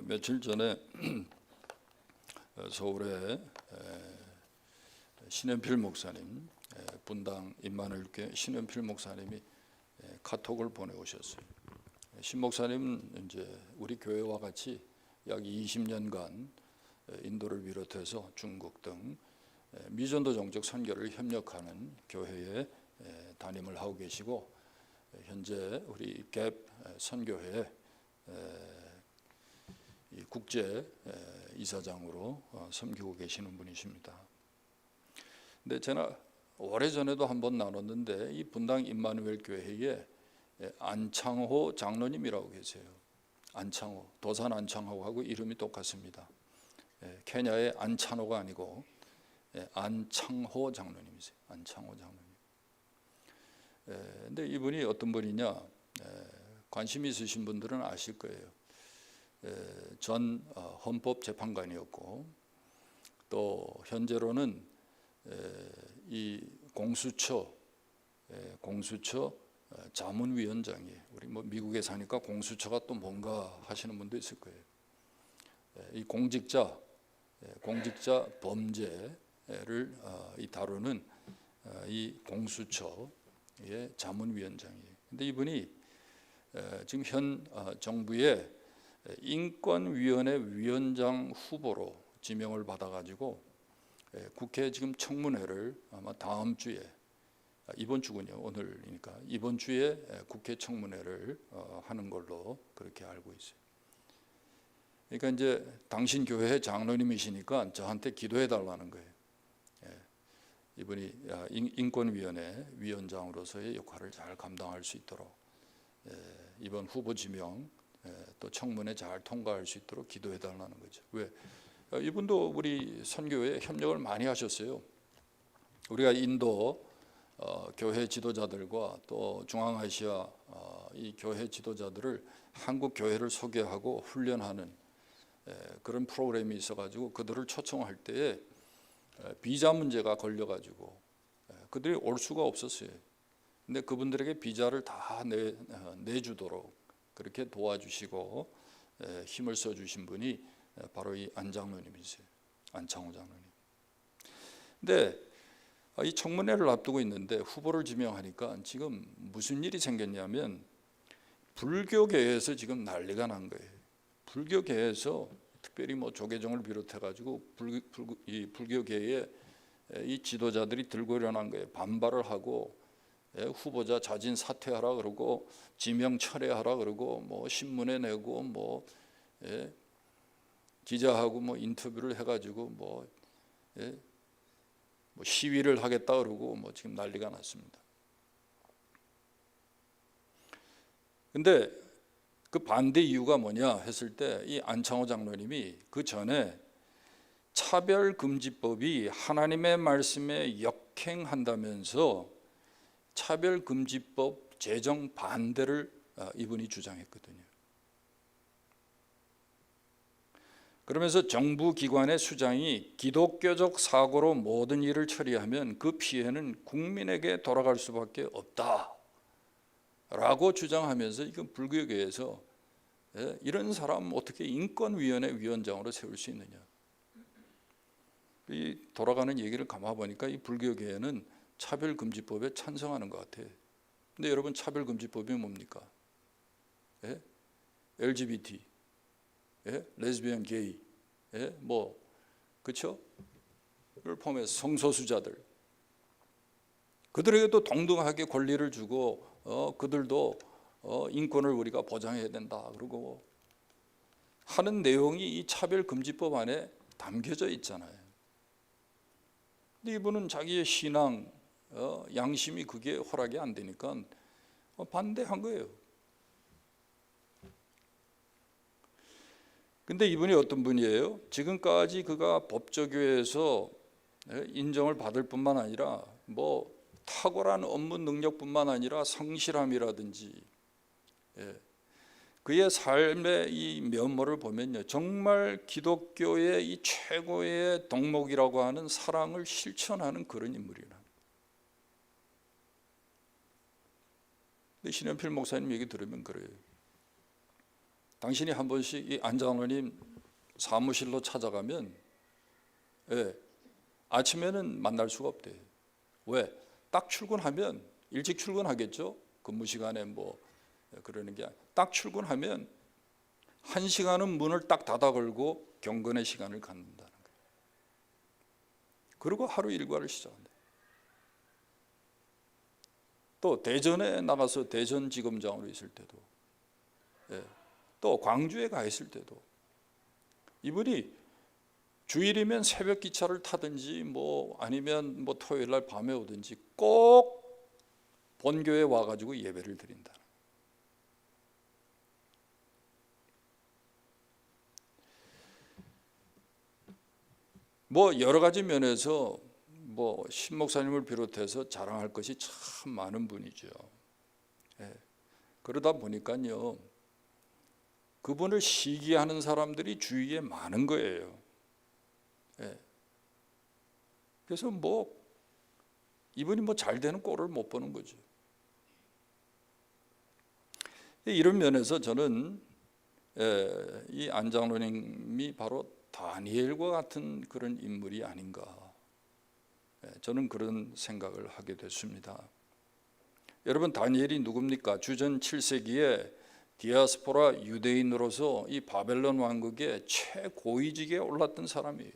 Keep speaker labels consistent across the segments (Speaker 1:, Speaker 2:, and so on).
Speaker 1: 며칠 전에 서울에 신현필 목사님, 분당 임마누엘교회 신현필 목사님이 카톡을 보내오셨어요. 신 목사님은 이제 우리 교회와 같이 약 20년간 인도를 비롯해서 중국 등 미전도 정책 선교를 협력하는 교회에 담임을 하고 계시고, 현재 우리 갭 선교회 국제 이사장으로 섬기고 계시는 분이십니다. 근데 제가 오래전에도 한번 나눴는데, 이 분당 임마누엘 교회에 안창호 장로님이라고 계세요. 안창호, 도산 안창호하고 이름이 똑같습니다. 케냐의 안찬호가 아니고 안창호 장로님이세요. 안창호 장로님. 근데 이분이 어떤 분이냐, 관심 있으신 분들은 아실 거예요. 전 헌법재판관이었고, 또 현재로는 이 공수처 자문위원장이에요. 우리 뭐 미국에 사니까 공수처가 또 뭔가 하시는 분도 있을 거예요. 이 공직자 범죄를 다루는 이 공수처의 자문위원장이에요. 근데 이분이 지금 현 정부의 인권위원회 위원장 후보로 지명을 받아가지고 국회 지금 청문회를 아마 다음 주에, 이번 주군요, 오늘이니까 이번 주에 국회 청문회를 하는 걸로 그렇게 알고 있어요. 그러니까 이제 당신 교회 장로님이시니까 저한테 기도해 달라는 거예요. 이분이 인권위원회 위원장으로서의 역할을 잘 감당할 수 있도록 이번 후보 지명 또 청문회 잘 통과할 수 있도록 기도해 달라는 거죠. 왜? 이분도 우리 선교에 협력을 많이 하셨어요. 우리가 인도 교회 지도자들과 또 중앙아시아 이 교회 지도자들을 한국 교회를 소개하고 훈련하는 그런 프로그램이 있어가지고 그들을 초청할 때에 비자 문제가 걸려가지고 그들이 올 수가 없었어요. 근데 그분들에게 비자를 다 내주도록 그렇게 도와주시고 힘을 써주신 분이 바로 이 안 장로님이세요. 안창호 장로님. 근데 이 청문회를 앞두고 있는데 후보를 지명하니까 지금 무슨 일이 생겼냐면, 불교계에서 지금 난리가 난 거예요. 불교계에서 특별히 뭐 조계종을 비롯해가지고 이 불교계의 이 지도자들이 들고 일어난 거예요. 반발을 하고 후보자 자진 사퇴하라 그러고 지명 철회하라 그러고 뭐 신문에 내고 뭐 기자하고 뭐 인터뷰를 해가지고 뭐 시위를 하겠다 그러고 뭐 지금 난리가 났습니다. 근데 그 반대 이유가 뭐냐 했을 때, 이 안창호 장로님이 그 전에 차별금지법이 하나님의 말씀에 역행한다면서 차별금지법 제정 반대를 이분이 주장했거든요. 그러면서 정부 기관의 수장이 기독교적 사고로 모든 일을 처리하면 그 피해는 국민에게 돌아갈 수밖에 없다라고 주장하면서, 이건 불교계에서 이런 사람 어떻게 인권위원회 위원장으로 세울 수 있느냐, 이 돌아가는 얘기를 감아보니까 이 불교계에는 차별금지법에 찬성하는 것 같아요. 근데 여러분, 차별금지법이 뭡니까? LGBT, 레즈비언, 게이, 뭐 그렇죠? 를 포함해서 성소수자들, 그들에게도 동등하게 권리를 주고 그들도 인권을 우리가 보장해야 된다 그러고 하는 내용이 이 차별금지법 안에 담겨져 있잖아요. 근데 이분은 자기의 신앙, 양심이 그게 허락이 안 되니까 반대한 거예요. 근데 이분이 어떤 분이에요? 지금까지 그가 법조교에서 인정을 받을 뿐만 아니라 뭐 탁월한 업무 능력뿐만 아니라 성실함이라든지 그의 삶의 이 면모를 보면요, 정말 기독교의 이 최고의 덕목이라고 하는 사랑을 실천하는 그런 인물이라. 근데 신현필 목사님 얘기 들으면 그래요. 당신이 한 번씩 이 안장로님 사무실로 찾아가면 아침에는 만날 수가 없대요. 왜? 딱 출근하면 일찍 출근하겠죠. 근무 시간에 뭐 그러는 게 딱 출근하면 1시간은 문을 딱 닫아 걸고 경건의 시간을 갖는다는 거예요. 그리고 하루 일과를 시작한다. 또 대전에 나가서 대전지검장으로 있을 때도, 또 광주에 가 있을 때도 이분이 주일이면 새벽 기차를 타든지 뭐 아니면 뭐 토요일 날 밤에 오든지 꼭 본교에 와가지고 예배를 드린다. 뭐 여러 가지 면에서 뭐 신 목사님을 비롯해서 자랑할 것이 참 많은 분이죠. 그러다 보니까요, 그분을 시기하는 사람들이 주위에 많은 거예요. 그래서 뭐 이분이 뭐 잘 되는 꼴을 못 보는 거죠. 이런 면에서 저는 이 안장로님이 바로 다니엘과 같은 그런 인물이 아닌가, 저는 그런 생각을 하게 됐습니다. 여러분, 다니엘이 누굽니까? 주전 7세기에 디아스포라 유대인으로서 이 바벨론 왕국의 최고위직에 올랐던 사람이에요.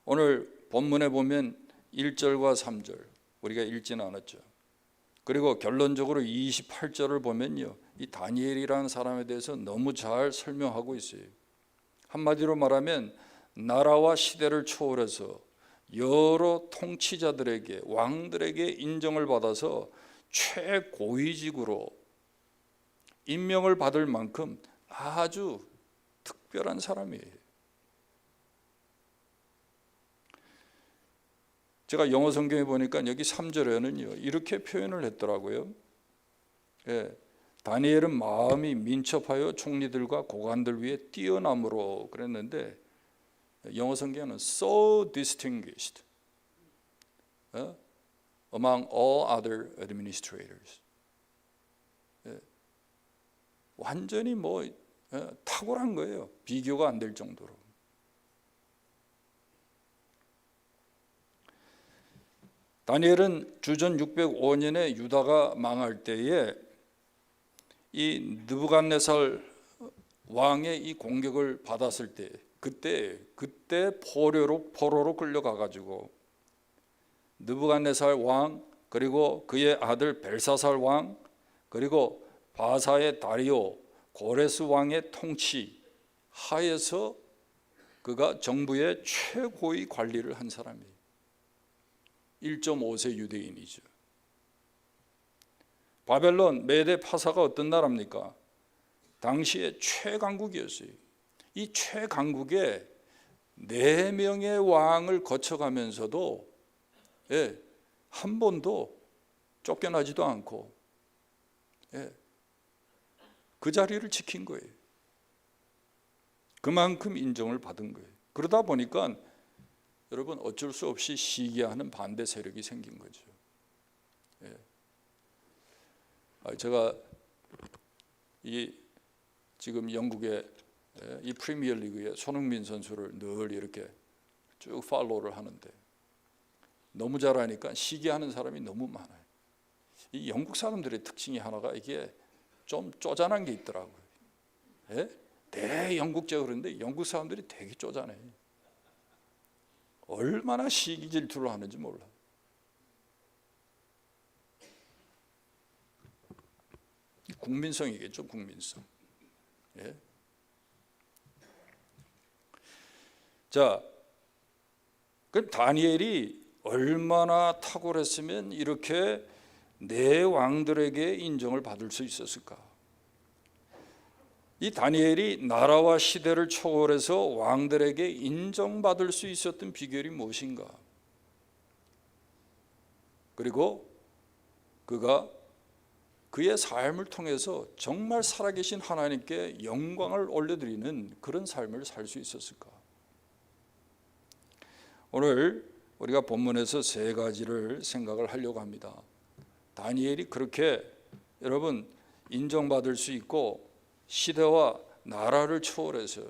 Speaker 1: 오늘 본문에 보면 1절과 3절 우리가 읽지는 않았죠. 그리고 결론적으로 28절을 보면요, 이 다니엘이라는 사람에 대해서 너무 잘 설명하고 있어요. 한마디로 말하면 나라와 시대를 초월해서 여러 통치자들에게, 왕들에게 인정을 받아서 최고위직으로 임명을 받을 만큼 아주 특별한 사람이에요. 제가 영어 성경에 보니까 여기 3절에는요 이렇게 표현을 했더라고요. 다니엘은 마음이 민첩하여 총리들과 고관들 위에 뛰어남으로 그랬는데, 영어 성경은 so distinguished among all other administrators. 완전히 뭐 탁월한 거예요. 비교가 안 될 정도로. 다니엘은 주전 605년에 유다가 망할 때에 이 느부갓네살 왕의 이 공격을 받았을 때, 그때 포로로 끌려가 가지고 느부갓네살 왕, 그리고 그의 아들 벨사살 왕, 그리고 바사의 다리오 고레스 왕의 통치 하에서 그가 정부의 최고의 관리를 한 사람이에요. 1.5세 유대인이죠. 바벨론 메데 파사가 어떤 나라입니까? 당시에 최강국이었어요. 이 최강국에 4명의 왕을 거쳐가면서도 한 번도 쫓겨나지도 않고 그 자리를 지킨 거예요. 그만큼 인정을 받은 거예요. 그러다 보니까 여러분 어쩔 수 없이 시기하는 반대 세력이 생긴 거죠. 제가 지금 영국의 이 프리미어리그의 손흥민 선수를 늘 이렇게 쭉 팔로우를 하는데 너무 잘하니까 시기하는 사람이 너무 많아요. 이 영국 사람들의 특징이 하나가 이게 좀 쪼잔한 게 있더라고요. 대영국제가 그런데 영국 사람들이 되게 쪼잔해요. 얼마나 시기 질투를 하는지 몰라. 국민성이겠죠, 국민성. 자, 그럼 다니엘이 얼마나 탁월했으면 이렇게 네 왕들에게 인정을 받을 수 있었을까? 이 다니엘이 나라와 시대를 초월해서 왕들에게 인정받을 수 있었던 비결이 무엇인가? 그리고 그가 그의 삶을 통해서 정말 살아계신 하나님께 영광을 올려드리는 그런 삶을 살 수 있었을까? 오늘 우리가 본문에서 3가지를 생각을 하려고 합니다. 다니엘이 그렇게 여러분 인정받을 수 있고 시대와 나라를 초월해서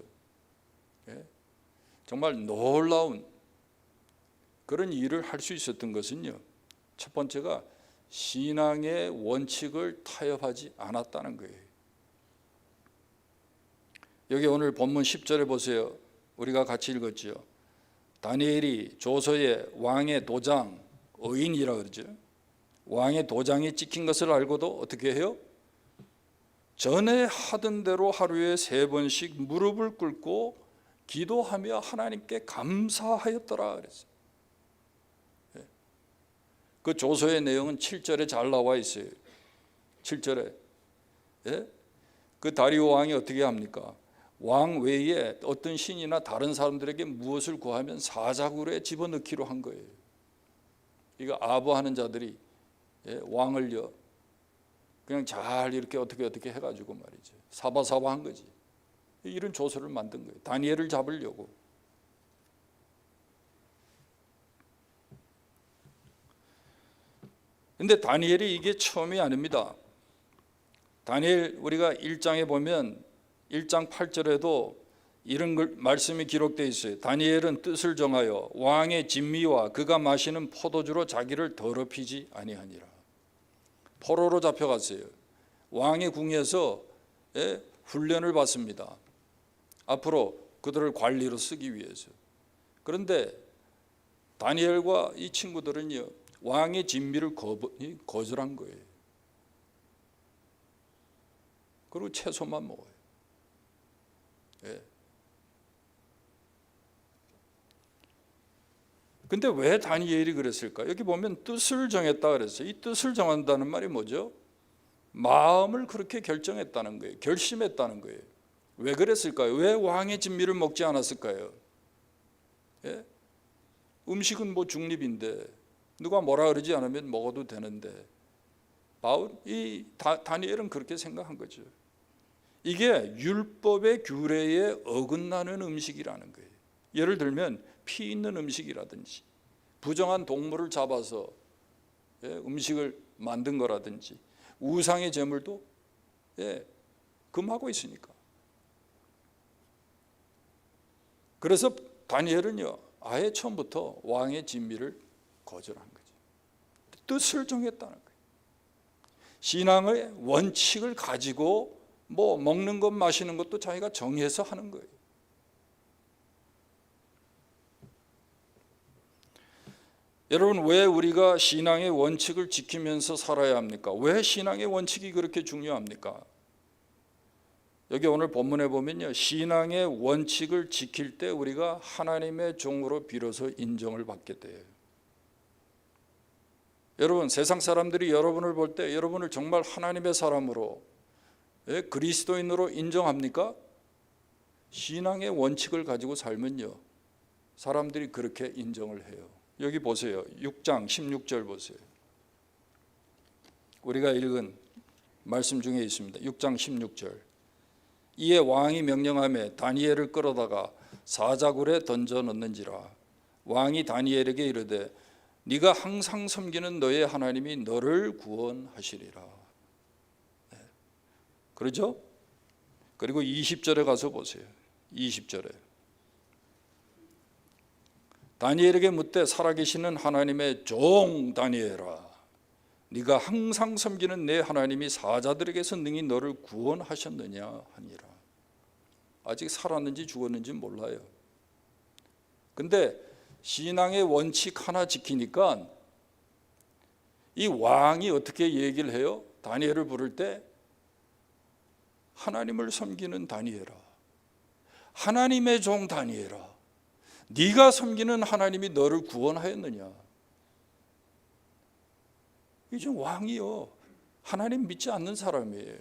Speaker 1: 정말 놀라운 그런 일을 할 수 있었던 것은요, 첫 번째가 신앙의 원칙을 타협하지 않았다는 거예요. 여기 오늘 본문 10절에 보세요. 우리가 같이 읽었죠. 다니엘이 조서에 왕의 도장, 의인이라 그러죠. 왕의 도장이 찍힌 것을 알고도 어떻게 해요? 전에 하던 대로 하루에 3번씩 무릎을 꿇고 기도하며 하나님께 감사하였더라 그랬어요. 그 조서의 내용은 7절에 잘 나와 있어요. 7절에 그 다리오 왕이 어떻게 합니까? 왕 외에 어떤 신이나 다른 사람들에게 무엇을 구하면 사자굴에 집어넣기로 한 거예요. 이거 아부하는 자들이 왕을요 그냥 잘 이렇게 어떻게 해가지고 말이죠, 사바사바한 거지. 이런 조서를 만든 거예요. 다니엘을 잡으려고. 근데 다니엘이 이게 처음이 아닙니다. 다니엘 우리가 1장에 보면 1장 8절에도 이런 말씀이 기록되어 있어요. 다니엘은 뜻을 정하여 왕의 진미와 그가 마시는 포도주로 자기를 더럽히지 아니하니라. 포로로 잡혀갔어요. 왕의 궁에서 훈련을 받습니다. 앞으로 그들을 관리로 쓰기 위해서. 그런데 다니엘과 이 친구들은요, 왕의 진미를 거절한 거예요. 그리고 채소만 먹어요. 근데 왜 다니엘이 그랬을까? 여기 보면 뜻을 정했다 그랬어요. 이 뜻을 정한다는 말이 뭐죠? 마음을 그렇게 결정했다는 거예요. 결심했다는 거예요. 왜 그랬을까요? 왜 왕의 진미를 먹지 않았을까요? 음식은 뭐 중립인데 누가 뭐라 그러지 않으면 먹어도 되는데 다니엘은 그렇게 생각한 거죠. 이게 율법의 규례에 어긋나는 음식이라는 거예요. 예를 들면 피 있는 음식이라든지 부정한 동물을 잡아서 음식을 만든 거라든지 우상의 제물도 금하고 있으니까. 그래서 다니엘은요 아예 처음부터 왕의 진미를 거절한 거죠. 뜻을 정했다는 거예요. 신앙의 원칙을 가지고 뭐 먹는 것 마시는 것도 자기가 정해서 하는 거예요. 여러분, 왜 우리가 신앙의 원칙을 지키면서 살아야 합니까? 왜 신앙의 원칙이 그렇게 중요합니까? 여기 오늘 본문에 보면요, 신앙의 원칙을 지킬 때 우리가 하나님의 종으로 비로소 인정을 받게 돼요. 여러분, 세상 사람들이 여러분을 볼 때 여러분을 정말 하나님의 사람으로, 그리스도인으로 인정합니까? 신앙의 원칙을 가지고 살면요, 사람들이 그렇게 인정을 해요. 여기 보세요. 6장 16절 보세요. 우리가 읽은 말씀 중에 있습니다. 6장 16절. 이에 왕이 명령하며 다니엘을 끌어다가 사자굴에 던져 넣는지라. 왕이 다니엘에게 이르되 네가 항상 섬기는 너의 하나님이 너를 구원하시리라. 그러죠? 그리고 20절에 가서 보세요. 20절에 다니엘에게 묻되 살아계시는 하나님의 종 다니엘아, 네가 항상 섬기는 내 하나님이 사자들에게서 능히 너를 구원하셨느냐 하니라. 아직 살았는지 죽었는지 몰라요. 근데 신앙의 원칙 하나 지키니까 이 왕이 어떻게 얘기를 해요? 다니엘을 부를 때 하나님을 섬기는 다니엘아, 하나님의 종 다니엘아, 네가 섬기는 하나님이 너를 구원하였느냐. 이제 왕이요, 하나님 믿지 않는 사람이에요.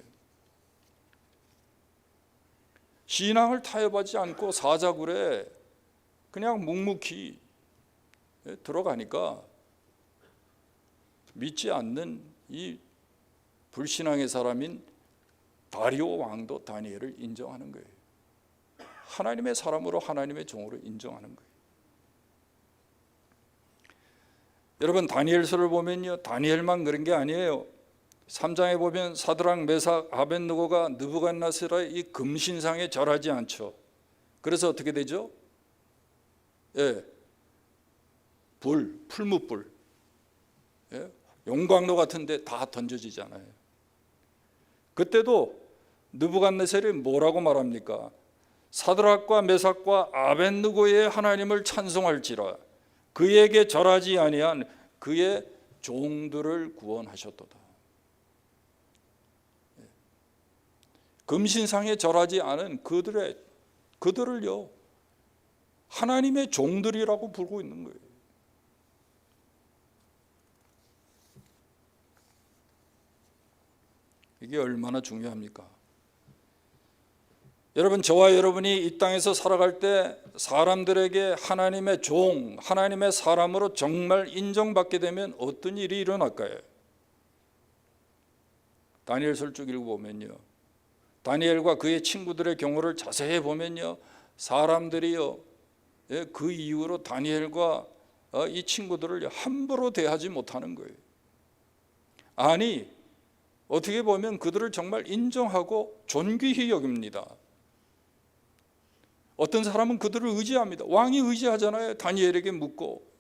Speaker 1: 신앙을 타협하지 않고 사자굴에 그냥 묵묵히 들어가니까 믿지 않는 이 불신앙의 사람인 다리오 왕도 다니엘을 인정하는 거예요. 하나님의 사람으로, 하나님의 종으로 인정하는 거예요. 여러분, 다니엘서를 보면요, 다니엘만 그런 게 아니에요. 3장에 보면 사드락, 메삭, 아벳느고가 느부갓네살의 이 금신상에 절하지 않죠. 그래서 어떻게 되죠? 예, 풀무불, 예, 용광로 같은데 다 던져지잖아요. 그때도 느부갓네살이 뭐라고 말합니까? 사드락과 메삭과 아벳느고의 하나님을 찬송할지라 그에게 절하지 아니한 그의 종들을 구원하셨도다. 금신상에 절하지 않은 그들을요 하나님의 종들이라고 부르고 있는 거예요. 이게 얼마나 중요합니까? 여러분, 저와 여러분이 이 땅에서 살아갈 때 사람들에게 하나님의 종, 하나님의 사람으로 정말 인정받게 되면 어떤 일이 일어날까요? 다니엘서를 쭉 읽어보면요, 다니엘과 그의 친구들의 경우를 자세히 보면요, 사람들이요 그 이후로 다니엘과 이 친구들을 함부로 대하지 못하는 거예요. 아니, 어떻게 보면 그들을 정말 인정하고 존귀히 여깁니다. 어떤 사람은 그들을 의지합니다. 왕이 의지하잖아요. 다니엘에게 묻고.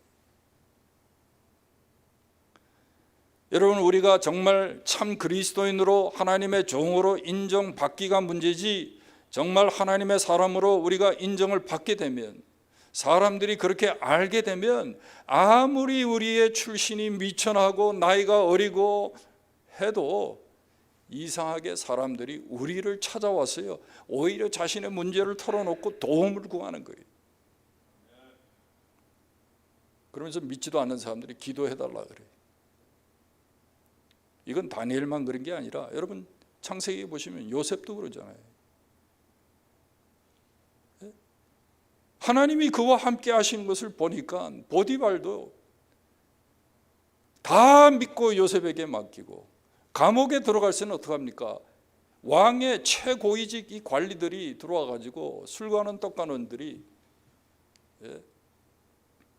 Speaker 1: 여러분, 우리가 정말 참 그리스도인으로 하나님의 종으로 인정받기가 문제지, 정말 하나님의 사람으로 우리가 인정을 받게 되면, 사람들이 그렇게 알게 되면 아무리 우리의 출신이 미천하고 나이가 어리고 해도 이상하게 사람들이 우리를 찾아왔어요. 오히려 자신의 문제를 털어놓고 도움을 구하는 거예요. 그러면서 믿지도 않는 사람들이 기도해달라 그래요. 이건 다니엘만 그런 게 아니라 여러분 창세기 보시면 요셉도 그러잖아요. 하나님이 그와 함께 하신 것을 보니까 보디발도 다 믿고 요셉에게 맡기고, 감옥에 들어갈때는 어떡합니까? 왕의 최고위직 이 관리들이 들어와 가지고 술과는 떡가는들이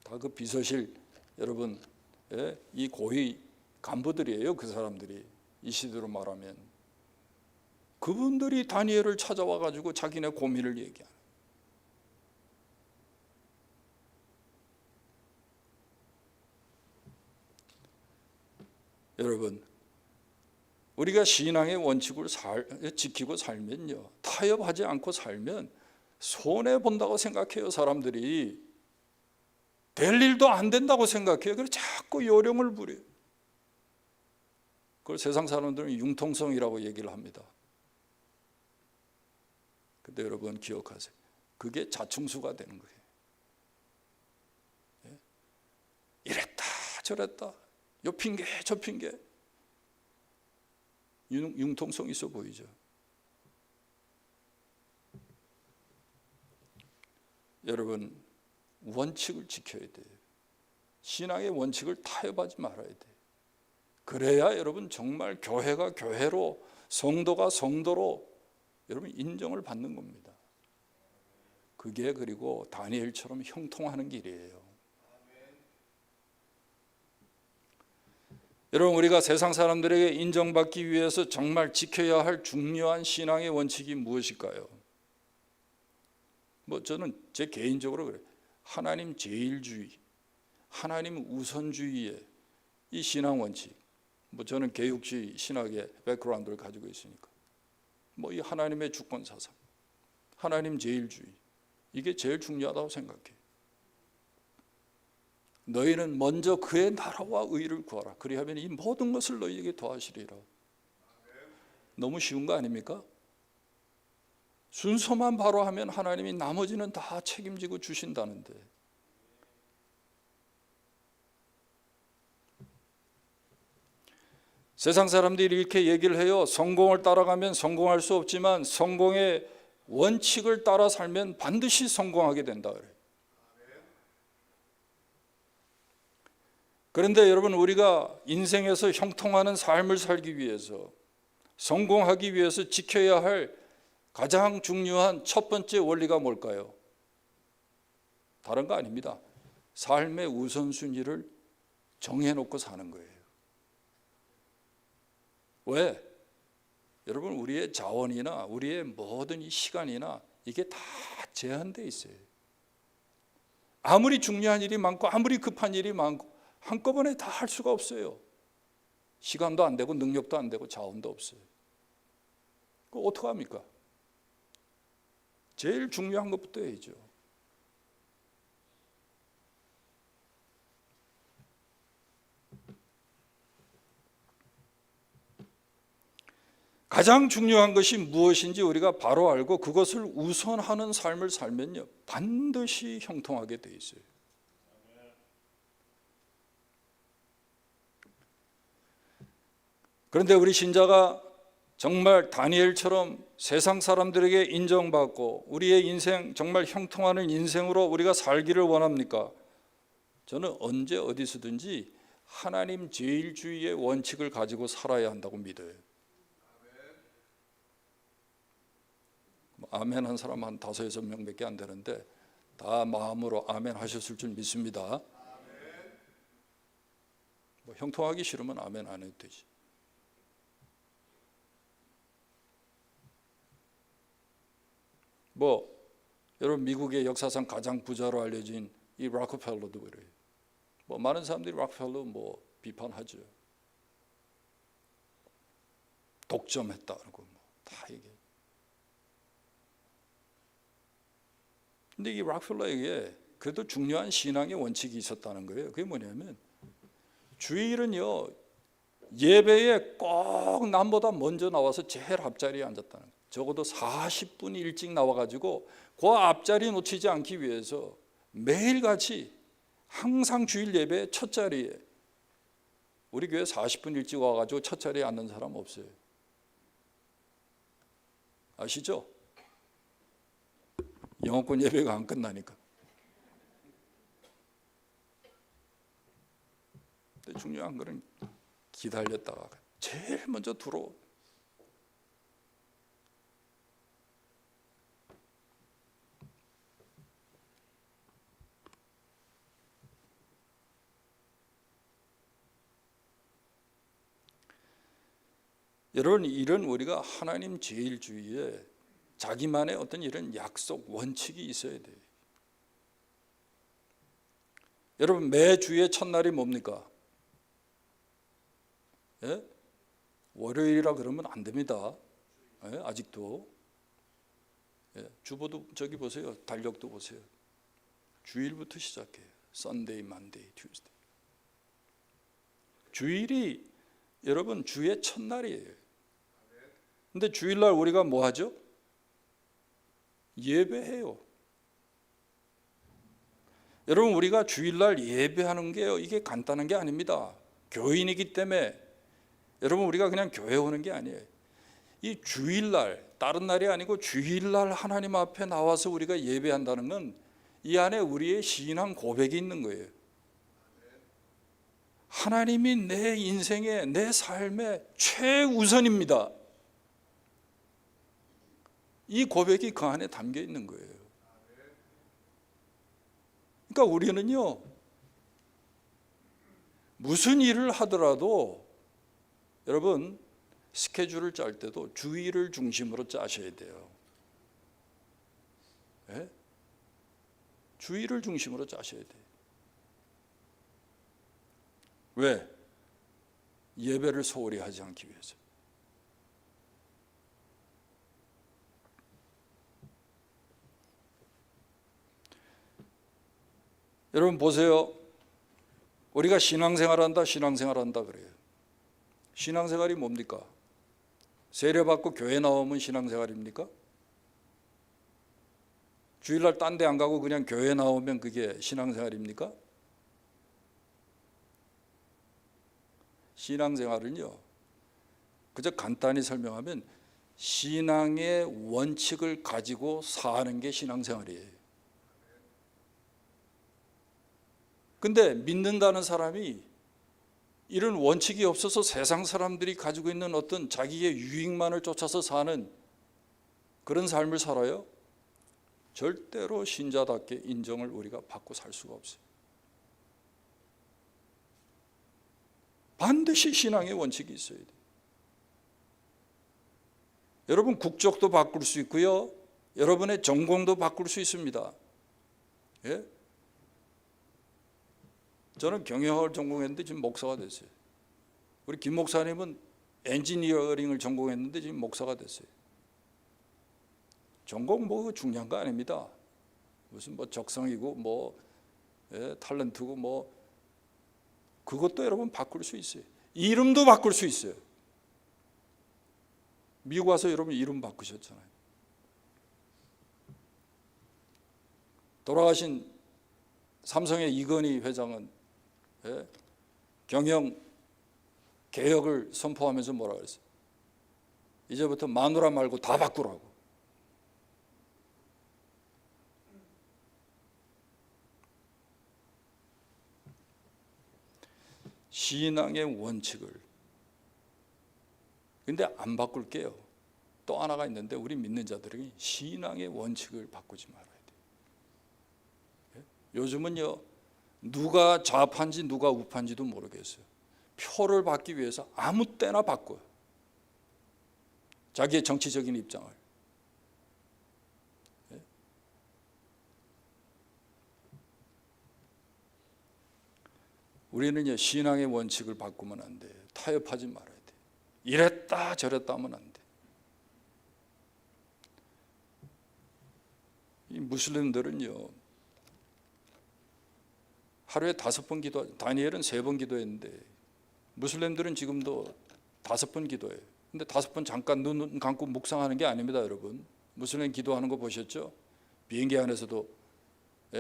Speaker 1: 다 그 비서실 여러분 이 고위 간부들이에요. 그 사람들이 이 시대로 말하면 그분들이 다니엘을 찾아와 가지고 자기네 고민을 얘기하는. 여러분, 우리가 신앙의 원칙을 지키고 살면요, 타협하지 않고 살면 손해본다고 생각해요. 사람들이 될 일도 안 된다고 생각해요. 그래서 자꾸 요령을 부려요. 그걸 세상 사람들은 융통성이라고 얘기를 합니다. 근데 여러분 기억하세요. 그게 자충수가 되는 거예요. 이랬다 저랬다, 요 핑계 저 핑계, 융통성 있어 보이죠. 여러분, 원칙을 지켜야 돼요. 신앙의 원칙을 타협하지 말아야 돼요. 그래야 여러분 정말 교회가 교회로, 성도가 성도로 여러분 인정을 받는 겁니다. 그게 그리고 다니엘처럼 형통하는 길이에요. 여러분, 우리가 세상 사람들에게 인정받기 위해서 정말 지켜야 할 중요한 신앙의 원칙이 무엇일까요? 저는 제 개인적으로 그래요. 하나님 제일주의, 하나님 우선주의의 이 신앙 원칙. 저는 개혁주의 신학의 백그라운드를 가지고 있으니까 이 하나님의 주권 사상, 하나님 제일주의, 이게 제일 중요하다고 생각해요. 너희는 먼저 그의 나라와 의를 구하라. 그리하면 이 모든 것을 너희에게 더하시리라. 너무 쉬운 거 아닙니까? 순서만 바로 하면 하나님이 나머지는 다 책임지고 주신다는데, 세상 사람들이 이렇게 얘기를 해요. 성공을 따라가면 성공할 수 없지만 성공의 원칙을 따라 살면 반드시 성공하게 된다 그래요. 그런데 여러분, 우리가 인생에서 형통하는 삶을 살기 위해서, 성공하기 위해서 지켜야 할 가장 중요한 첫 번째 원리가 뭘까요? 다른 거 아닙니다. 삶의 우선순위를 정해놓고 사는 거예요. 왜? 여러분, 우리의 자원이나 우리의 모든 이 시간이나 이게 다 제한되어 있어요. 아무리 중요한 일이 많고 아무리 급한 일이 많고 한꺼번에 다 할 수가 없어요. 시간도 안 되고 능력도 안 되고 자원도 없어요. 그거 어떡합니까? 제일 중요한 것부터 해야죠. 가장 중요한 것이 무엇인지 우리가 바로 알고 그것을 우선하는 삶을 살면요, 반드시 형통하게 돼 있어요. 그런데 우리 신자가 정말 다니엘처럼 세상 사람들에게 인정받고 우리의 인생 정말 형통하는 인생으로 우리가 살기를 원합니까? 저는 언제 어디서든지 하나님 제일주의의 원칙을 가지고 살아야 한다고 믿어요. 아멘 한 사람 한 5-6명밖에 안 되는데 다 마음으로 아멘 하셨을 줄 믿습니다. 뭐 형통하기 싫으면 아멘 안 해도 되지. 뭐 여러분, 미국의 역사상 가장 부자로 알려진 이 락펠러도 그래요. 뭐 많은 사람들이 락펠러 뭐 비판하죠. 독점했다고 뭐 다 얘기해. 근데 이 락펠러에게 그래도 중요한 신앙의 원칙이 있었다는 거예요. 그게 뭐냐면 주일은요, 예배에 꼭 남보다 먼저 나와서 제일 앞자리에 앉았다는 거예요. 적어도 40분 일찍 나와가지고 그 앞자리 놓치지 않기 위해서 매일같이 항상 주일 예배 첫 자리에, 우리 교회 40분 일찍 와가지고 첫 자리에 앉는 사람 없어요. 아시죠? 영어권 예배가 안 끝나니까. 근데 중요한 거는 기다렸다가 제일 먼저 들어오. 여러분, 이런 우리가 하나님 제일주의에 자기만의 어떤 이런 약속, 원칙이 있어야 돼요. 여러분, 매주의 첫날이 뭡니까? 예? 월요일이라 그러면 안 됩니다. 예? 아직도. 예? 주보도 저기 보세요. 달력도 보세요. 주일부터 시작해요. Sunday, Monday, Tuesday. 주일이 여러분 주의 첫날이에요. 근데 주일날 우리가 뭐 하죠? 예배해요. 여러분, 우리가 주일날 예배하는 게요, 이게 간단한 게 아닙니다. 교인이기 때문에 여러분, 우리가 그냥 교회 오는 게 아니에요. 이 주일날, 다른 날이 아니고 주일날 하나님 앞에 나와서 우리가 예배한다는 건 이 안에 우리의 신앙 고백이 있는 거예요. 하나님이 내 인생의, 내 삶의 최우선입니다. 이 고백이 그 안에 담겨 있는 거예요. 그러니까 우리는요, 무슨 일을 하더라도 여러분, 스케줄을 짤 때도 주일을 중심으로 짜셔야 돼요. 네? 주일을 중심으로 짜셔야 돼요. 왜? 예배를 소홀히 하지 않기 위해서. 여러분 보세요. 우리가 신앙생활한다 그래요. 신앙생활이 뭡니까? 세례받고 교회 나오면 신앙생활입니까? 주일날 딴 데 안 가고 그냥 교회 나오면 그게 신앙생활입니까? 신앙생활은요, 그저 간단히 설명하면 신앙의 원칙을 가지고 사는 게 신앙생활이에요. 근데 믿는다는 사람이 이런 원칙이 없어서 세상 사람들이 가지고 있는 어떤 자기의 유익만을 쫓아서 사는 그런 삶을 살아요? 절대로 신자답게 인정을 우리가 받고 살 수가 없어요. 반드시 신앙의 원칙이 있어야 돼요. 여러분 국적도 바꿀 수 있고요. 여러분의 전공도 바꿀 수 있습니다. 예? 저는 경영학을 전공했는데 지금 목사가 됐어요. 우리 김 목사님은 엔지니어링을 전공했는데 지금 목사가 됐어요. 전공 뭐 중요한 거 아닙니다. 무슨 뭐 적성이고 뭐 탤런트고 뭐 그것도 여러분 바꿀 수 있어요. 이름도 바꿀 수 있어요. 미국 와서 여러분 이름 바꾸셨잖아요. 돌아가신 삼성의 이건희 회장은 경영 개혁을 선포하면서 뭐라 그랬어요? 이제부터 마누라 말고 다 바꾸라고. 신앙의 원칙을, 근데 안 바꿀게요. 또 하나가 있는데 우리 믿는 자들이 신앙의 원칙을 바꾸지 말아야 돼요. 요즘은요, 누가 좌파인지 누가 우파인지도 모르겠어요. 표를 받기 위해서 아무 때나 바꿔요. 자기의 정치적인 입장을. 우리는요, 신앙의 원칙을 바꾸면 안 돼요. 타협하지 말아야 돼요. 이랬다 저랬다 하면 안 돼요. 이 무슬림들은요, 하루에 5번 기도, 다니엘은 3번 기도했는데 무슬림들은 지금도 5번 기도해요. 근데 5번 잠깐 눈 감고 묵상하는 게 아닙니다, 여러분. 무슬림 기도하는 거 보셨죠? 비행기 안에서도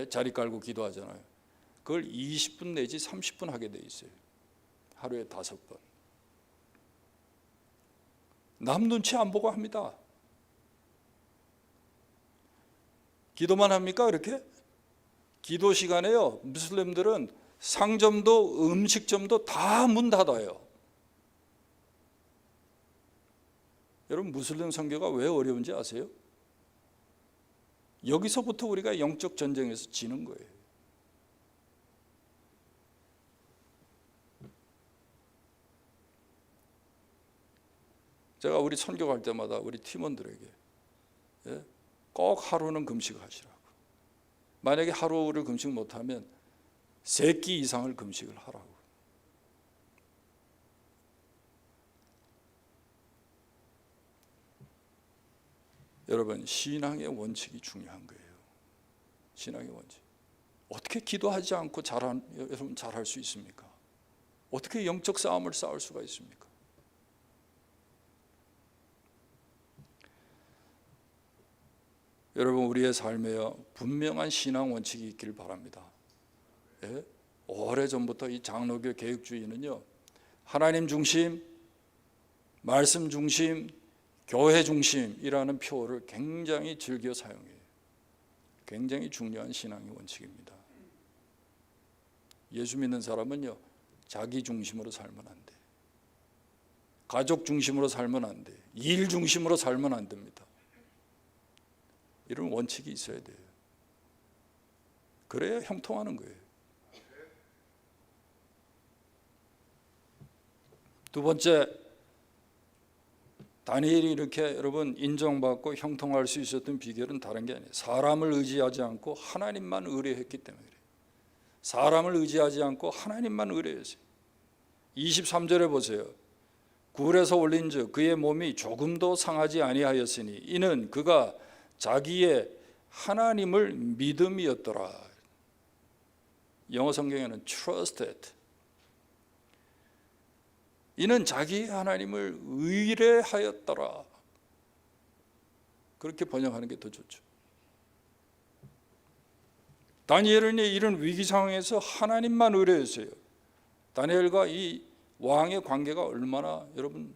Speaker 1: 자리 깔고 기도하잖아요. 그걸 20분 내지 30분 하게 돼 있어요. 하루에 5번. 남 눈치 안 보고 합니다. 기도만 합니까, 그렇게? 기도 시간에요, 무슬림들은 상점도 음식점도 다 문 닫아요. 여러분, 무슬림 선교가 왜 어려운지 아세요? 여기서부터 우리가 영적 전쟁에서 지는 거예요. 제가 우리 선교 갈 때마다 우리 팀원들에게 꼭 하루는 금식하시라고. 만약에 하루를 금식 못하면 3끼 이상을 금식을 하라고. 여러분, 신앙의 원칙이 중요한 거예요. 신앙의 원칙. 어떻게 기도하지 않고 여러분 잘할 수 있습니까? 어떻게 영적 싸움을 싸울 수가 있습니까? 여러분, 우리의 삶에요, 분명한 신앙 원칙이 있기를 바랍니다. 오래전부터 이 장로교 개혁주의는요, 하나님 중심, 말씀 중심, 교회 중심이라는 표어를 굉장히 즐겨 사용해요. 굉장히 중요한 신앙의 원칙입니다. 예수 믿는 사람은요, 자기 중심으로 살면 안 돼. 가족 중심으로 살면 안 돼. 일 중심으로 살면 안 됩니다. 이런 원칙이 있어야 돼요. 그래야 형통하는 거예요. 두 번째, 다니엘이 이렇게 여러분 인정받고 형통할 수 있었던 비결은 다른 게 아니에요. 사람을 의지하지 않고 하나님만 의뢰했기 때문에 그래요. 사람을 의지하지 않고 하나님만 의뢰했어요. 23절에 보세요. 굴에서 올린즉 그의 몸이 조금도 상하지 아니하였으니 이는 그가 자기의 하나님을 믿음이었더라. 영어 성경에는 trusted. 이는 자기 하나님을 의뢰하였더라. 그렇게 번역하는 게 더 좋죠. 다니엘은 이런 위기 상황에서 하나님만 의뢰했어요. 다니엘과 이 왕의 관계가 얼마나 여러분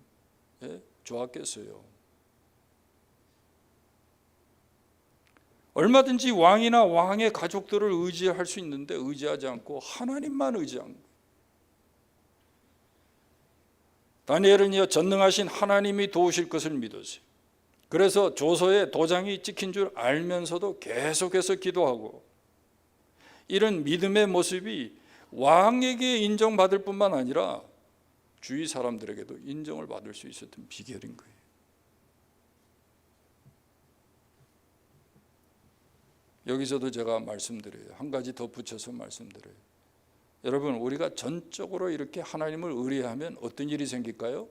Speaker 1: 좋았겠어요. 얼마든지 왕이나 왕의 가족들을 의지할 수 있는데 의지하지 않고 하나님만 의지한 거예요. 다니엘은요, 전능하신 하나님이 도우실 것을 믿었어요. 그래서 조서에 도장이 찍힌 줄 알면서도 계속해서 기도하고, 이런 믿음의 모습이 왕에게 인정받을 뿐만 아니라 주위 사람들에게도 인정을 받을 수 있었던 비결인 거예요. 여기서도 제가 말씀드려요. 한 가지 더 붙여서 말씀드려요. 여러분, 우리가 전적으로 이렇게 하나님을 의뢰하면 어떤 일이 생길까요?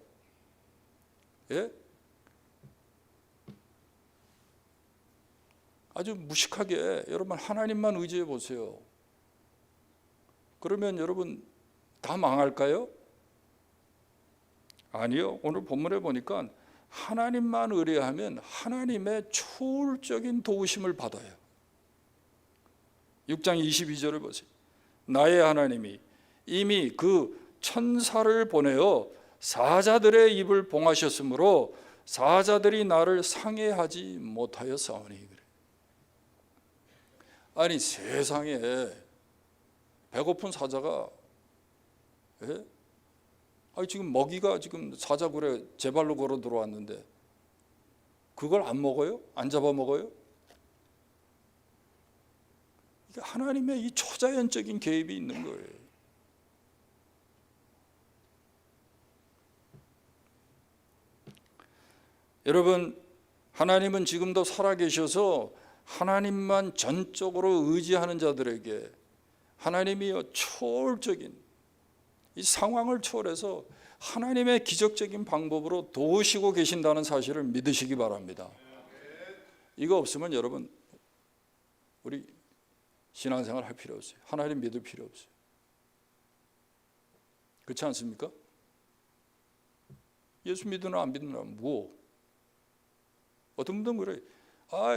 Speaker 1: 예? 아주 무식하게 여러분 하나님만 의지해 보세요. 그러면 여러분 다 망할까요? 아니요. 오늘 본문에 보니까 하나님만 의뢰하면 하나님의 초월적인 도우심을 받아요. 6장 22절을 보세요. 나의 하나님이 이미 그 천사를 보내어 사자들의 입을 봉하셨으므로 사자들이 나를 상해하지 못하였사오니. 아니 세상에 배고픈 사자가, 예? 아니 지금 먹이가 지금 사자굴에 제 발로 걸어 들어왔는데 그걸 안 먹어요? 안 잡아 먹어요? 이게 하나님의 이 초자연적인 개입이 있는 거예요. 여러분, 하나님은 지금도 살아계셔서 하나님만 전적으로 의지하는 자들에게 하나님이 초월적인 이 상황을 초월해서 하나님의 기적적인 방법으로 도우시고 계신다는 사실을 믿으시기 바랍니다. 이거 없으면 여러분 우리 신앙생활 할 필요 없어요. 하나님 믿을 필요 없어요. 그렇지 않습니까? 예수 믿으나 안 믿으나 뭐 어떤 분들은 그래.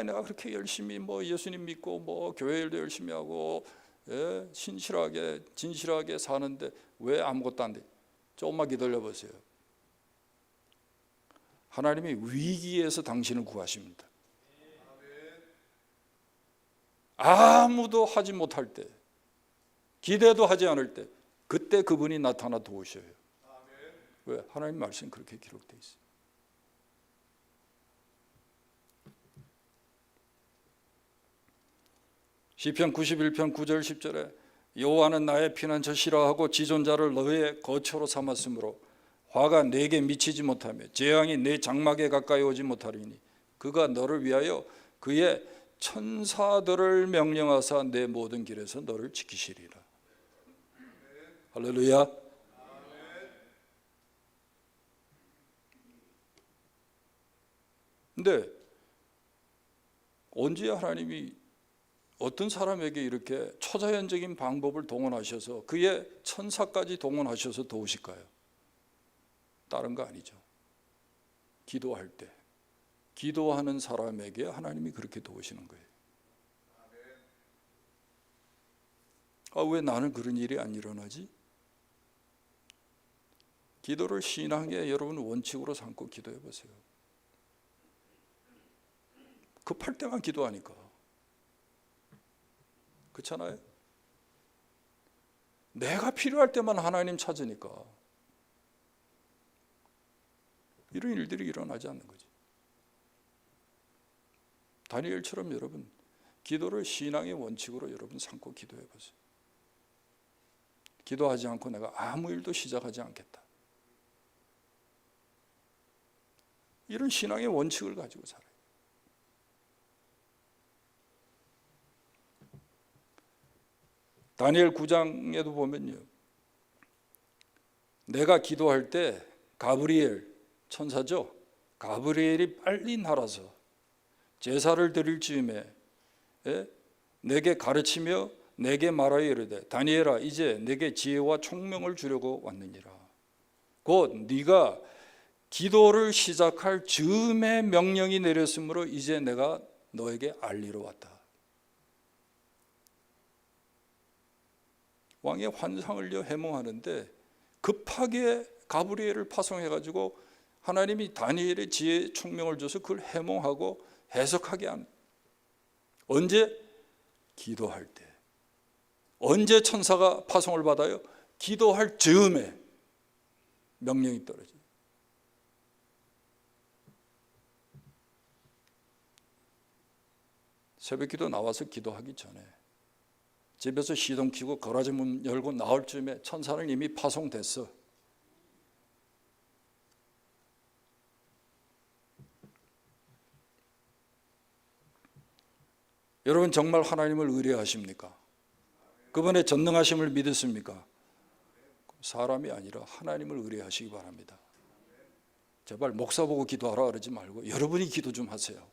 Speaker 1: 내가 그렇게 열심히 예수님 믿고 교회 일도 열심히 하고, 예, 신실하게 진실하게 사는데 왜 아무것도 안 돼? 조금만 기다려 보세요. 하나님이 위기에서 당신을 구하십니다. 아무도 하지 못할 때, 기대도 하지 않을 때, 그때 그분이 나타나 도우셔요. 왜? 하나님 말씀이 그렇게 기록되어 있어요. 시편 91편 9절 10절에 여호와는 나의 피난처 싫어하고 지존자를 너의 거처로 삼았으므로 화가 내게 미치지 못하며 재앙이 내 장막에 가까이 오지 못하리니 그가 너를 위하여 그의 천사들을 명령하사 내 모든 길에서 너를 지키시리라. 할렐루야. 근데 언제 하나님이 어떤 사람에게 이렇게 초자연적인 방법을 동원하셔서 그의 천사까지 동원하셔서 도우실까요? 다른 거 아니죠. 기도할 때, 기도하는 사람에게 하나님이 그렇게 도우시는 거예요. 왜 나는 그런 일이 안 일어나지? 기도를 신앙의 여러분 원칙으로 삼고 기도해 보세요. 급할 때만 기도하니까. 그렇잖아요? 내가 필요할 때만 하나님 찾으니까 이런 일들이 일어나지 않는 거지. 다니엘처럼 여러분 기도를 신앙의 원칙으로 여러분 삼고 기도해 보세요. 기도하지 않고 내가 아무 일도 시작하지 않겠다. 이런 신앙의 원칙을 가지고 살아요. 다니엘 9장에도 보면요, 내가 기도할 때 가브리엘 천사죠, 가브리엘이 빨리 날아서 제사를 드릴 즈음에 내게 가르치며 내게 말하여 이르되 다니엘아 이제 내게 지혜와 총명을 주려고 왔느니라. 곧 네가 기도를 시작할 즈음에 명령이 내렸으므로 이제 내가 너에게 알리러 왔다. 왕의 환상을요 해몽하는데 급하게 가브리엘을 파송해가지고 하나님이 다니엘의 지혜 총명을 줘서 그걸 해몽하고 해석하게 한. 언제? 기도할 때. 언제 천사가 파송을 받아요? 기도할 즈음에 명령이 떨어져요. 새벽기도 나와서 기도하기 전에 집에서 시동 켜고 거라지 문 열고 나올 즈음에 천사는 이미 파송됐어. 여러분 정말 하나님을 의뢰하십니까? 그분의 전능하심을 믿으십니까? 사람이 아니라 하나님을 의뢰하시기 바랍니다. 제발 목사 보고 기도하라 그러지 말고 여러분이 기도 좀 하세요.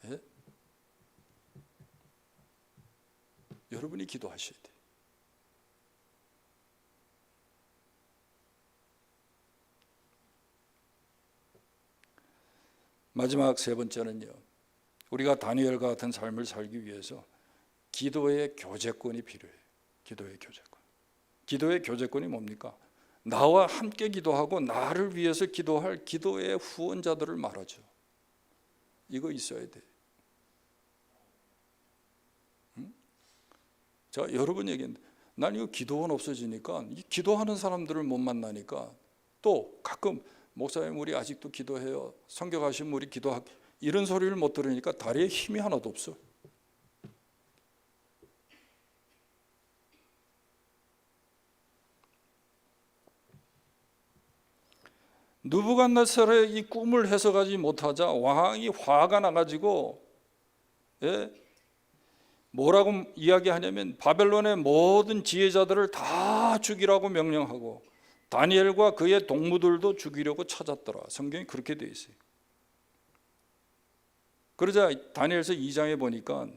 Speaker 1: 예? 여러분이 기도하셔야 돼요. 마지막 세 번째는요, 우리가 다니엘과 같은 삶을 살기 위해서 기도의 교제권이 필요해요. 기도의 교제권. 기도의 교제권이 뭡니까? 나와 함께 기도하고 나를 위해서 기도할 기도의 후원자들을 말하죠. 이거 있어야 돼. 응? 자, 여러분 얘기했는데 난 이거 기도원 없어지니까 이 기도하는 사람들을 못 만나니까 또 가끔 목사님 우리 아직도 기도해요. 성경 가시면 우리 기도하 이런 소리를 못 들으니까 다리에 힘이 하나도 없어. 느부갓네살의 이 꿈을 해석하지 못하자 왕이 화가 나가지고 뭐라고 이야기하냐면 바벨론의 모든 지혜자들을 다 죽이라고 명령하고 다니엘과 그의 동무들도 죽이려고 찾았더라. 성경이 그렇게 되어 있어요. 그러자 다니엘서 2장에 보니까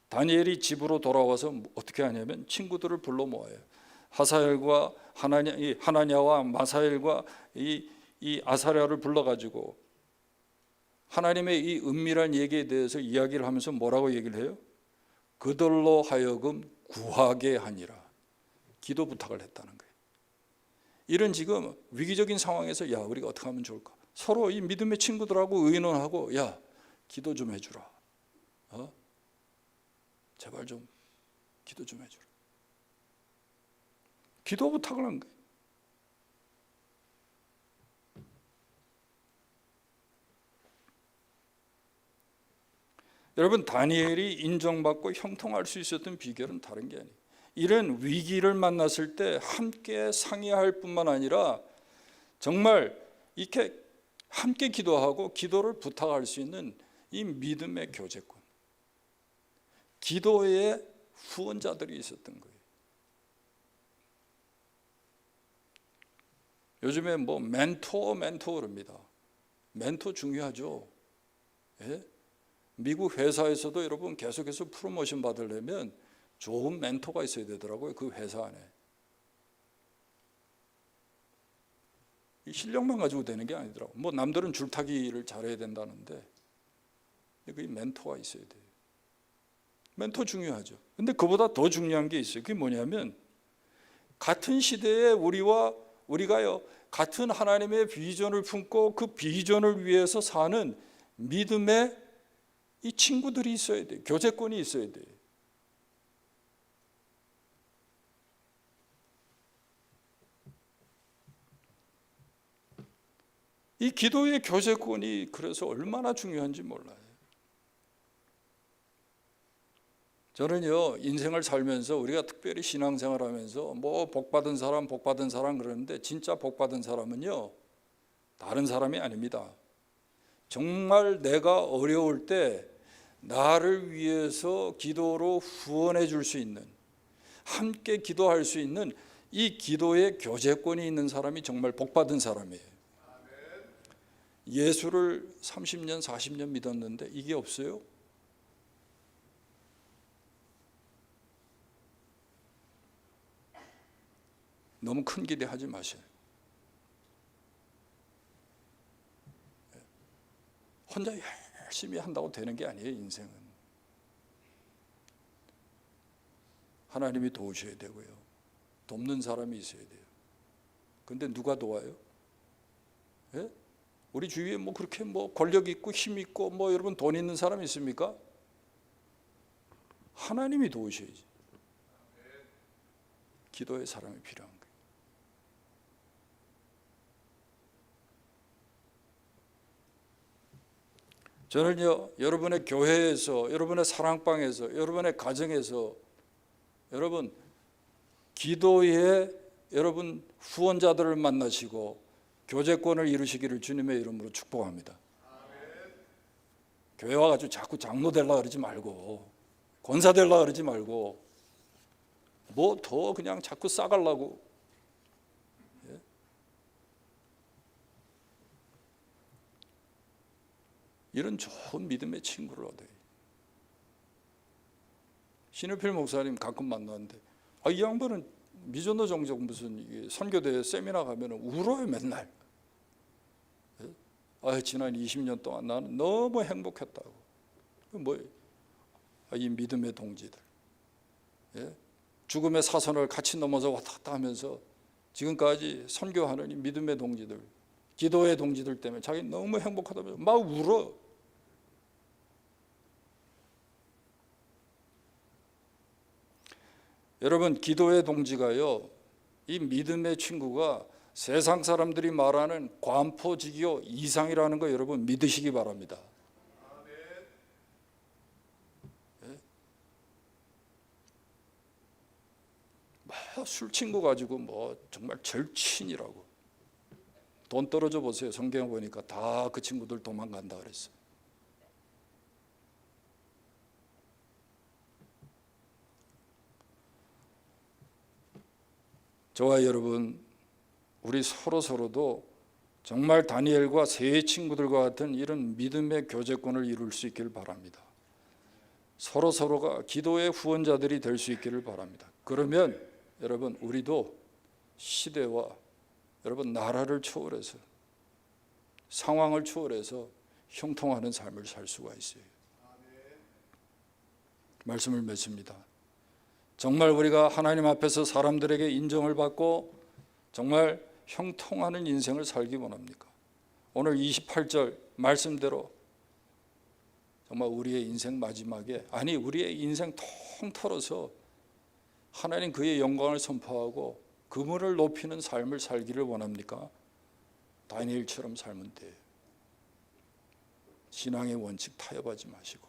Speaker 1: 다니엘이 집으로 돌아와서 어떻게 하냐면 친구들을 불러 모아요. 하사엘과 하나냐와 마사엘과 이 아사랴를 불러가지고 하나님의 이 은밀한 얘기에 대해서 이야기를 하면서 뭐라고 얘기를 해요? 그들로 하여금 구하게 하니라. 기도 부탁을 했다는 거예요. 이런 지금 위기적인 상황에서 야 우리가 어떻게 하면 좋을까? 서로 이 믿음의 친구들하고 의논하고 야 기도 좀 해주라. 제발 좀 기도 좀 해주라. 기도 부탁을 한 거예요. 여러분 다니엘이 인정받고 형통할 수 있었던 비결은 다른 게 아니에요. 이런 위기를 만났을 때 함께 상의할 뿐만 아니라 정말 이렇게 함께 기도하고 기도를 부탁할 수 있는 이 믿음의 교제권, 기도의 후원자들이 있었던 거예요. 요즘에 뭐 멘토 그럽니다. 멘토 중요하죠. 예? 미국 회사에서도 여러분 계속해서 프로모션 받으려면 좋은 멘토가 있어야 되더라고요. 그 회사 안에. 이 실력만 가지고 되는 게 아니더라고요. 뭐 남들은 줄타기를 잘해야 된다는데 그 멘토가 있어야 돼요. 멘토 중요하죠. 근데 그보다 더 중요한 게 있어요. 그게 뭐냐면 같은 시대에 우리가요 같은 하나님의 비전을 품고 그 비전을 위해서 사는 믿음의 이 친구들이 있어야 돼요. 교제권이 있어야 돼요. 이 기도의 교제권이 그래서 얼마나 중요한지 몰라요. 저는요 인생을 살면서 우리가 특별히 신앙생활하면서 뭐 복받은 사람 그러는데 진짜 복받은 사람은요 다른 사람이 아닙니다. 정말 내가 어려울 때 나를 위해서 기도로 후원해 줄 수 있는, 함께 기도할 수 있는 이 기도의 교제권이 있는 사람이 정말 복받은 사람이에요. 예수를 30년 40년 믿었는데 이게 없어요? 너무 큰 기대하지 마세요. 혼자 열심히 한다고 되는 게 아니에요. 인생은 하나님이 도우셔야 되고요, 돕는 사람이 있어야 돼요. 근데 누가 도와요? 예? 우리 주위에 뭐 그렇게 뭐 권력 있고 힘 있고 뭐 여러분 돈 있는 사람 있습니까? 하나님이 도우셔야지. 기도의 사람이 필요한 거예요. 저는요 여러분의 교회에서, 여러분의 사랑방에서, 여러분의 가정에서 여러분 기도의 여러분 후원자들을 만나시고 교제권을 이루시기를 주님의 이름으로 축복합니다. 교회 와가지고 자꾸 장로 되려고 그러지 말고, 권사 되려고 그러지 말고, 뭐 더 그냥 자꾸 싸가려고. 예? 이런 좋은 믿음의 친구를 얻어요. 신일필 목사님 가끔 만나는데, 이 양반은 미전도 정적 무슨 선교대 세미나 가면 울어요 맨날. 지난 20년 동안 나는 너무 행복했다고. 뭐예요? 이 믿음의 동지들, 죽음의 사선을 같이 넘어서 왔다 갔다 하면서 지금까지 선교하는 이 믿음의 동지들, 기도의 동지들 때문에 자기 너무 행복하다면서 막 울어. 여러분, 기도의 동지가요, 이 믿음의 친구가 세상 사람들이 말하는 관포지교 이상이라는 거 여러분 믿으시기 바랍니다. 술 친구 가지고 뭐 정말 절친이라고. 돈 떨어져 보세요. 성경에 보니까 다 그 친구들 도망간다 그랬어요. 저와 여러분, 우리 서로도 정말 다니엘과 세 친구들과 같은 이런 믿음의 교제권을 이룰 수 있기를 바랍니다. 서로가 기도의 후원자들이 될 수 있기를 바랍니다. 그러면 여러분, 우리도 시대와 여러분 나라를 초월해서, 상황을 초월해서 형통하는 삶을 살 수가 있어요. 말씀을 맺습니다. 정말 우리가 하나님 앞에서 사람들에게 인정을 받고 정말 형통하는 인생을 살기 원합니까? 오늘 28절 말씀대로 정말 우리의 인생 마지막에, 우리의 인생 통틀어서 하나님 그의 영광을 선포하고 그분을 높이는 삶을 살기를 원합니까? 다니엘처럼 살면 돼요. 신앙의 원칙 타협하지 마시고,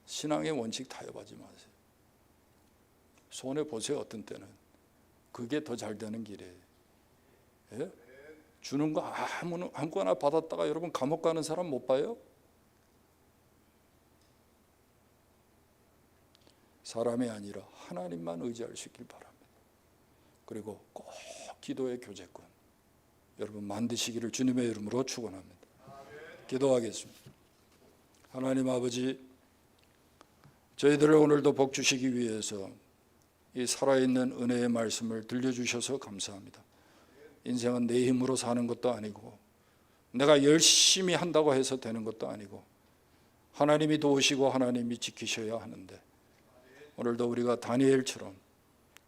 Speaker 1: 신앙의 원칙 타협하지 마세요. 손해 보세요. 어떤 때는 그게 더 잘 되는 길이에요. 주는 거 아무거나 받았다가 여러분 감옥 가는 사람 못 봐요? 사람이 아니라 하나님만 의지할 수 있길 바랍니다. 그리고 꼭 기도의 교제권 여러분 만드시기를 주님의 이름으로 축원합니다. 기도하겠습니다. 하나님 아버지, 저희들을 오늘도 복 주시기 위해서 이 살아있는 은혜의 말씀을 들려주셔서 감사합니다. 인생은 내 힘으로 사는 것도 아니고 내가 열심히 한다고 해서 되는 것도 아니고 하나님이 도우시고 하나님이 지키셔야 하는데, 오늘도 우리가 다니엘처럼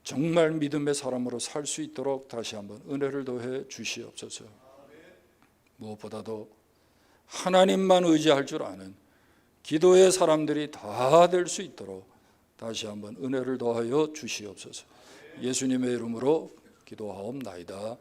Speaker 1: 정말 믿음의 사람으로 살 수 있도록 다시 한번 은혜를 더해 주시옵소서. 무엇보다도 하나님만 의지할 줄 아는 기도의 사람들이 다 될 수 있도록 다시 한번 은혜를 더하여 주시옵소서. 예수님의 이름으로 기도하옵나이다.